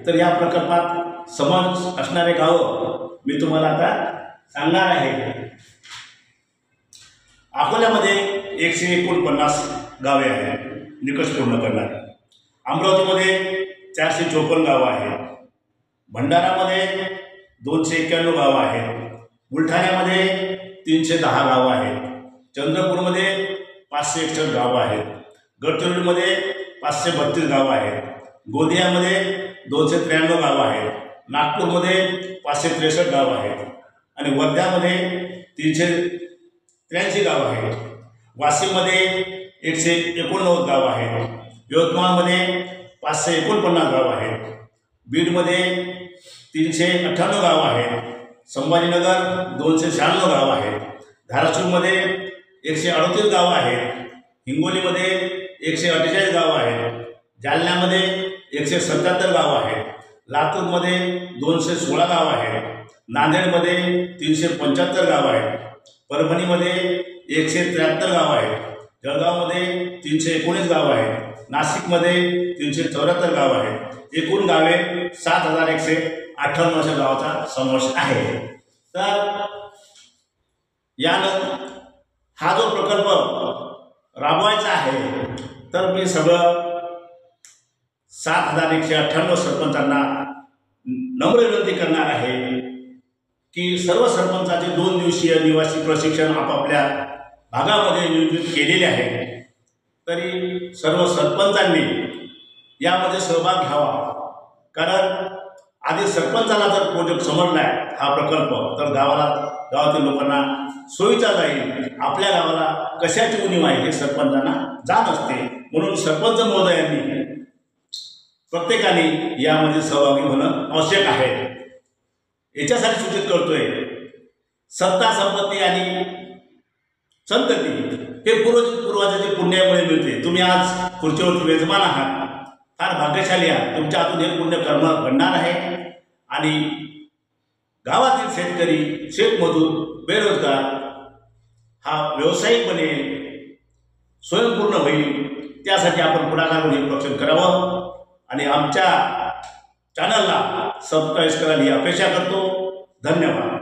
तर या प्रकल्पात समज असणारे गावं मी तुम्हाला आता सांगणार आहे। अकोल्यामध्ये 149 गावे आहेत निकष पूर्ण करणारी, अमरावतीमध्ये 454 गावं आहेत, भंडारामध्ये 291 गावं आहेत, बुलढाण्यामध्ये 310 गावं आहेत, चंद्रपूरमध्ये 561 गावं आहेत, गडचिरोलीमध्ये 532 गावं आहेत, गोंदियामध्ये 293 गावं आहेत, नागपूरमध्ये 563 गावं आहेत आणि वर्ध्यामध्ये 383 गावं आहेत, वाशिममध्ये 189 गावं आहेत, यवतमाळमध्ये 549 गावं आहेत, बीडमध्ये 358 गावं आहेत, संभाजीनगर 296 गावं आहेत, धाराशिवमध्ये 138 गावं आहेत, हिंगोलीमध्ये 148 गावं आहेत, जालन्यामध्ये 177 गावं आहेत, लातूरमध्ये 216 गावं आहेत, नांदेडमध्ये 375 गावं आहेत, परभणीमध्ये 173 गावं आहेत, जळगावमध्ये 319 गावं आहेत, नाशिकमध्ये 374 गावं आहेत, एकूण गावे 7158 अशा गावाचा समावेश आहे। तर यानं हा जो प्रकल्प राबवायचा आहे तर मी सगळं 7158 सरपंचांना नम्र विनंती करणार आहे की सर्व सरपंचाचे 2 दिवसीय निवासी प्रशिक्षण आपापल्या भागामध्ये नियोजित केलेले आहे, तरी सर्व सरपंचांनी यामध्ये सहभाग घ्यावा। कारण आधी सरपंचाला जर प्रोजेक्ट समजलाय हा प्रकल्प तर गावातील लोकांना सोयीचा जाईल, आपल्या गावाला कशाची उणीव आहे हे सरपंचांना जाण असते, म्हणून सरपंच महोदयांनी प्रत्येकाने यामध्ये सहभागी होणं आवश्यक आहे। याच्यासाठी सूचित करतोय सत्ता संपत्ती आणि संतती हे पूर्वजाच्या पुण्यामुळे मिळते। तुम्ही आज खुर्चीवरती विराजमान आहात, फार भाग्यशाली आहात, तुमच्या हातून हे पुण्य कर्म घडणार आहे आणि गावातील शेतकरी, शेतमजूर, बेरोजगार हा व्यावसायिक बनेल, स्वयंपूर्ण होईल। त्यासाठी आपण पुढाकार घेऊन प्रक्षेप करावं आणि आमच्या चॅनलला सबस्क्राईब करायला ही अपेक्षा करतो। धन्यवाद।